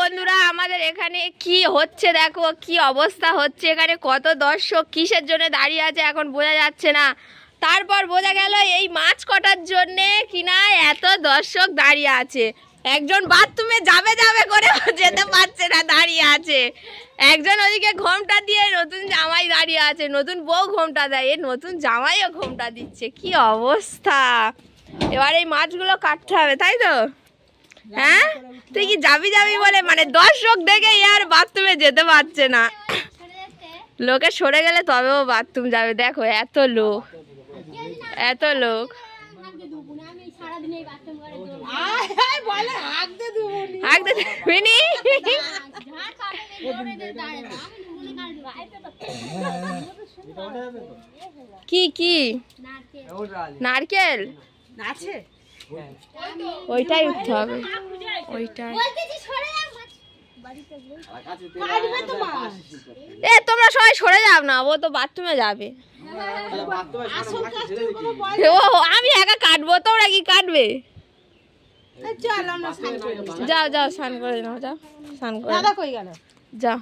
বন্ধুরা আমাদের এখানে কি হচ্ছে দেখো, কি অবস্থা হচ্ছে এখানে, কত দর্শক কিসের জন্য দাঁড়িয়ে আছে এখন বোঝা যাচ্ছে না। তারপর বোঝা গেল এই মাছ কটার জন্যে কিনা এত দর্শক দাঁড়িয়ে আছে। একজন বাথরুমে যাবে যাবে করে যেতে পারছে না, দাঁড়িয়ে আছে। একজন ওদিকে ঘোমটা দিয়ে নতুন জামাই দাঁড়িয়ে আছে, নতুন বউ ঘোমটা দেয়, নতুন জামাইও ঘোমটা দিচ্ছে। কি অবস্থা! এবার এই মাছগুলো কাটতে হবে, তাই তো? হ্যাঁ, তুই কি যাবি যাবি বলে মানে দর্শক দেখে আর বাথরুমে যেতে পারছে না। লোকে সরে গেলে তবেও বাথরুম যাবে। দেখো এত লোক, এত লোক। কি কি নারকেল আছে, ওইটাই উঠতে হবে, ওইটাই। এ তোমরা সবাই সরে যাও না, ও তো বাথরুমে যাবে। ও আমি একা কাটবো, তোমরা কি কাটবে? যাও যাও স্নান করে নাও, যাও স্নান করে যাও।